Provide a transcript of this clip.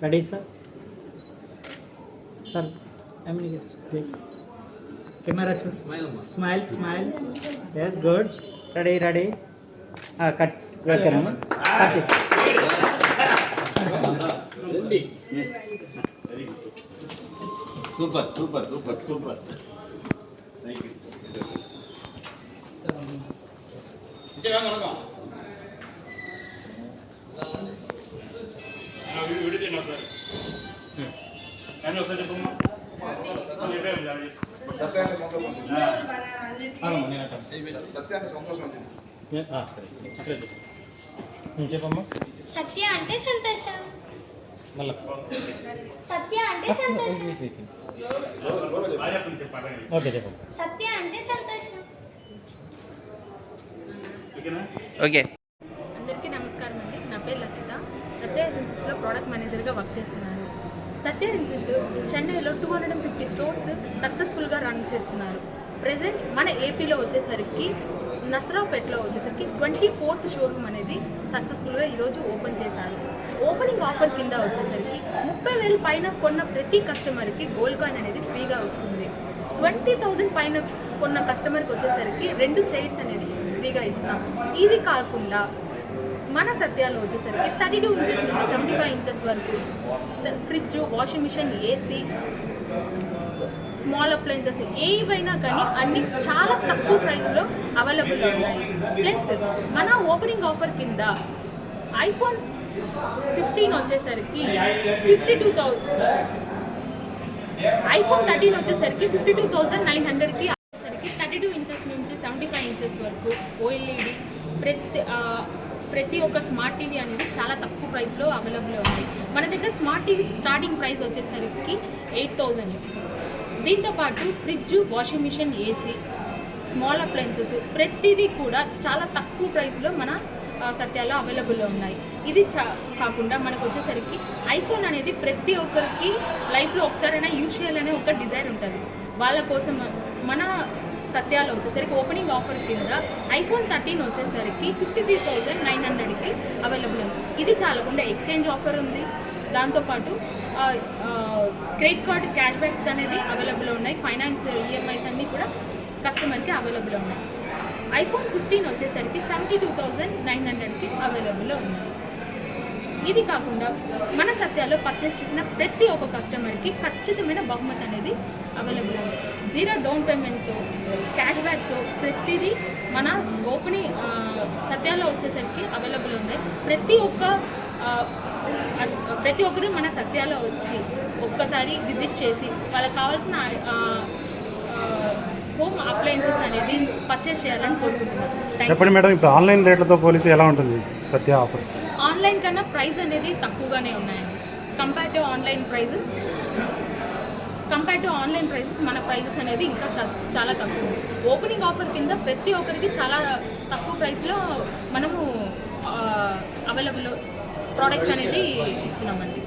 Ready, sir? Sir, camera, smile, smile. Yes, good. Ready. Cut. Cut it. Super. Thank you. సత్యాన్ని సంతోషం చెప్పమ్మా. సత్య అంటే సంతోషం. సత్య అంటే సంతోషం. ఓకే చెప్పమ్మా. సత్య అంటే సంతోషం. ఓకే. అందరికీ నమస్కారం అండి. నా పేరు లతిత. సత్య ఏజెన్సీస్లో ప్రోడక్ట్ మేనేజర్గా వర్క్ చేస్తున్నాను. సత్య ఏజెన్సీస్ చెన్నైలో 250 స్టోర్స్ సక్సెస్ఫుల్గా రన్ చేస్తున్నారు. ప్రజెంట్ మన ఏపీలో వచ్చేసరికి నసరావుపేటలో వచ్చేసరికి 24th షోరూమ్ అనేది సక్సెస్ఫుల్గా ఈరోజు ఓపెన్ చేశారు. ఓపెనింగ్ ఆఫర్ కింద వచ్చేసరికి 30,000 పైన కొన్న ప్రతి కస్టమర్కి గోల్డ్ కాయిన్ అనేది ఫ్రీగా వస్తుంది. 20,000 పైన కొన్న కస్టమర్కి వచ్చేసరికి 2 చైర్స్ అనేది ఫ్రీగా ఇస్తున్నాం. ఇది కాకుండా మన సత్యాలో వచ్చేసరికి 32 ఇంచెస్ నుంచి 75 ఇంచెస్ వరకు fridge, washing machine, AC, small appliances ఏవైనా కానీ అన్నీ చాలా తక్కువ ప్రైస్లో అవైలబుల్ ఉన్నాయి. ప్లస్ మన ఓపెనింగ్ ఆఫర్ కింద ఐఫోన్ 15 వచ్చేసరికి 52,000, ఐఫోన్ 13 వచ్చేసరికి 52,900కి వచ్చేసరికి 32 ఇంచెస్ నుంచి 75 ఇంచెస్ వరకు ఓఎల్ఈడి ప్రతి ఒక్క స్మార్ట్ టీవీ అనేది చాలా తక్కువ ప్రైస్లో అవైలబుల్ ఉన్నాయి. మన దగ్గర స్మార్ట్ టీవీ స్టార్టింగ్ ప్రైస్ వచ్చేసరికి 8,000. దీంతోపాటు fridge, washing machine, AC, small appliances ప్రతిదీ కూడా చాలా తక్కువ ప్రైస్లో మన సత్యాలో అవైలబుల్లో ఉన్నాయి. ఇది కాకుండా మనకు వచ్చేసరికి ఐఫోన్ అనేది ప్రతి ఒక్కరికి లైఫ్లో ఒకసారైనా యూజ్ చేయాలనే ఒక డిజైర్ ఉంటుంది. వాళ్ళ కోసం మన సత్యాలో వచ్చేసరికి ఓపెనింగ్ ఆఫర్ కింద ఐఫోన్ 13 వచ్చేసరికి 53,900కి అవైలబుల్ ఉంది. ఇది చాలకుండా ఎక్స్చేంజ్ ఆఫర్ ఉంది. దాంతోపాటు క్రెడిట్ కార్డ్ క్యాష్ బ్యాక్స్ అనేది అవైలబుల్ ఉన్నాయి. ఫైనాన్స్ ఈఎంఐస్ అన్నీ కూడా కస్టమర్కి అవైలబుల్ ఉన్నాయి. ఐఫోన్ 15 వచ్చేసరికి 72,900కి అవైలబుల్లో ఉన్నాయి. ఇది కాకుండా మన సత్యాలో పర్చేస్ చేసిన ప్రతి ఒక్క కస్టమర్కి ఖచ్చితమైన బహుమతి అనేది అవైలబుల్ ఉంది. 0 డౌన్ పేమెంట్తో, క్యాష్ బ్యాక్తో ప్రతిదీ మన ఓపెనింగ్ సత్యాలో వచ్చేసరికి అవైలబుల్ ఉన్నాయి. ప్రతి ఒక్కరు మన సత్యాలో వచ్చి ఒక్కసారి విజిట్ చేసి వాళ్ళకి కావాల్సిన హోమ్ అప్లయన్సెస్ అనేది పర్చేస్ చేయాలని కోరుకుంటున్నాను. చెప్పండి మేడం, ఇప్పుడు ఆన్లైన్ రేట్లతో పోలిసి ఎలా ఉంటుంది సత్య ఆఫర్స్? ఆన్లైన్ కన్నా ప్రైస్ అనేది తక్కువగానే ఉన్నాయండి. కంపేర్ టు ఆన్లైన్ ప్రైజెస్ మన ప్రైజెస్ అనేది ఇంకా చాలా తక్కువ. ఓపెనింగ్ ఆఫర్ కింద ప్రతి ఒక్కరికి చాలా తక్కువ ప్రైస్లో మనము అవైలబుల్ ప్రోడక్ట్స్ అనేది ఇస్తున్నామండి.